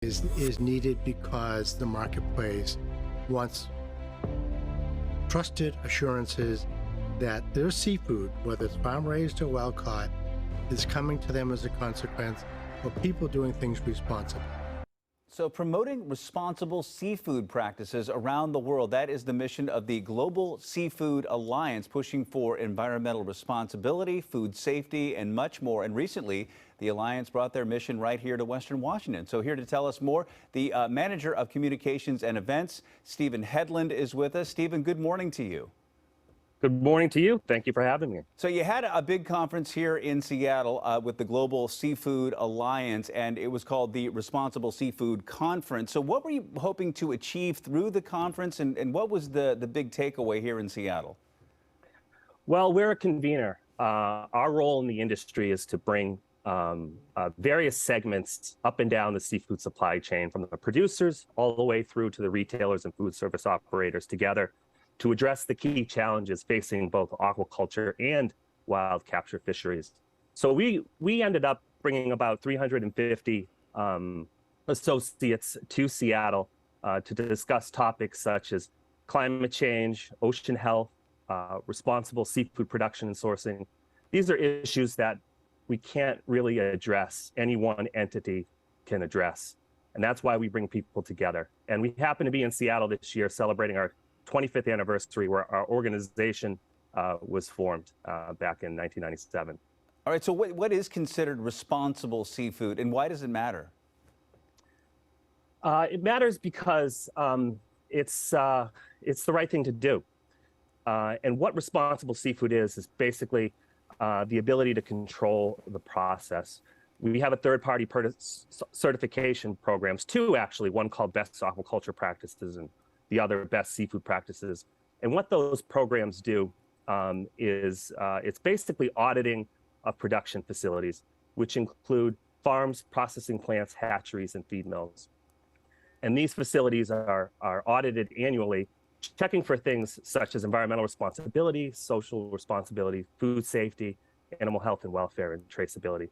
is needed because the marketplace wants trusted assurances that their seafood, whether it's farm raised or wild caught, is coming to them as a consequence of people doing things responsibly. So promoting responsible seafood practices around the world, that is the mission of the Global Seafood Alliance, pushing for environmental responsibility, food safety, and much more. And recently, the Alliance brought their mission right here to Western Washington. So here to tell us more, the manager of communications and events, Stephen Hedlund, is with us. Stephen, good morning to you. Good morning to you. Thank you for having me. So you had a big conference here in Seattle with the Global Seafood Alliance, and it was called the Responsible Seafood Conference. So what were you hoping to achieve through the conference, and what was the big takeaway here in Seattle? Well, we're a convener. Our role in the industry is to bring various segments up and down the seafood supply chain, from the producers all the way through to the retailers and food service operators together, to address the key challenges facing both aquaculture and wild capture fisheries. So we ended up bringing about 350 associates to Seattle to discuss topics such as climate change, ocean health, responsible seafood production and sourcing. These are issues that we can't really address, any one entity can address. And that's why we bring people together. And we happen to be in Seattle this year celebrating our 25th anniversary, where our organization was formed back in 1997. All right, so what is considered responsible seafood, and why does it matter? It matters because it's the right thing to do. And what responsible seafood is basically the ability to control the process. We have a third-party certification programs, two actually, one called Best Aquaculture Practices and the other Best Seafood Practices. And what those programs do is it's basically auditing of production facilities, which include farms, processing plants, hatcheries, and feed mills. And these facilities are audited annually, checking for things such as environmental responsibility, social responsibility, food safety, animal health and welfare, and traceability.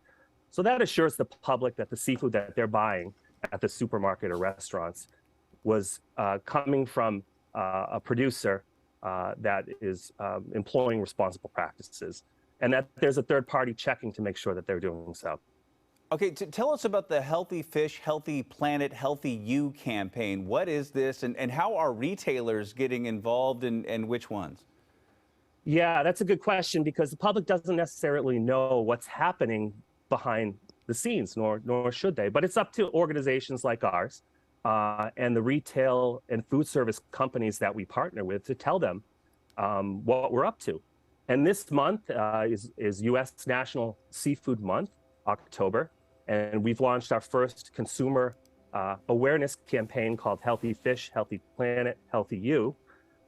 So that assures the public that the seafood that they're buying at the supermarket or restaurants was coming from a producer that is employing responsible practices, and that there's a third party checking to make sure that they're doing so. Okay, tell us about the Healthy Fish, Healthy Planet, Healthy You campaign. What is this, and how are retailers getting involved, and which ones? Yeah, that's a good question, because the public doesn't necessarily know what's happening behind the scenes, nor should they. But it's up to organizations like ours and the retail and food service companies that we partner with to tell them what we're up to. And this month is U.S. National Seafood Month, October, and we've launched our first consumer awareness campaign called Healthy Fish, Healthy Planet, Healthy You.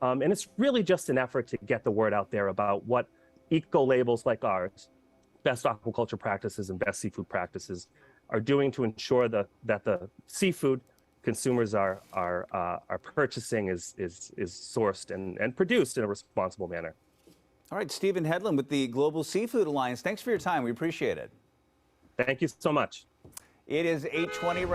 And it's really just an effort to get the word out there about what eco labels like ours, Best Aquaculture Practices and Best Seafood Practices, are doing to ensure that the seafood consumers are purchasing is sourced and produced in a responsible manner. All right, Stephen Hedlund with the Global Seafood Alliance. Thanks for your time. We appreciate it. Thank you so much. It is 8:20.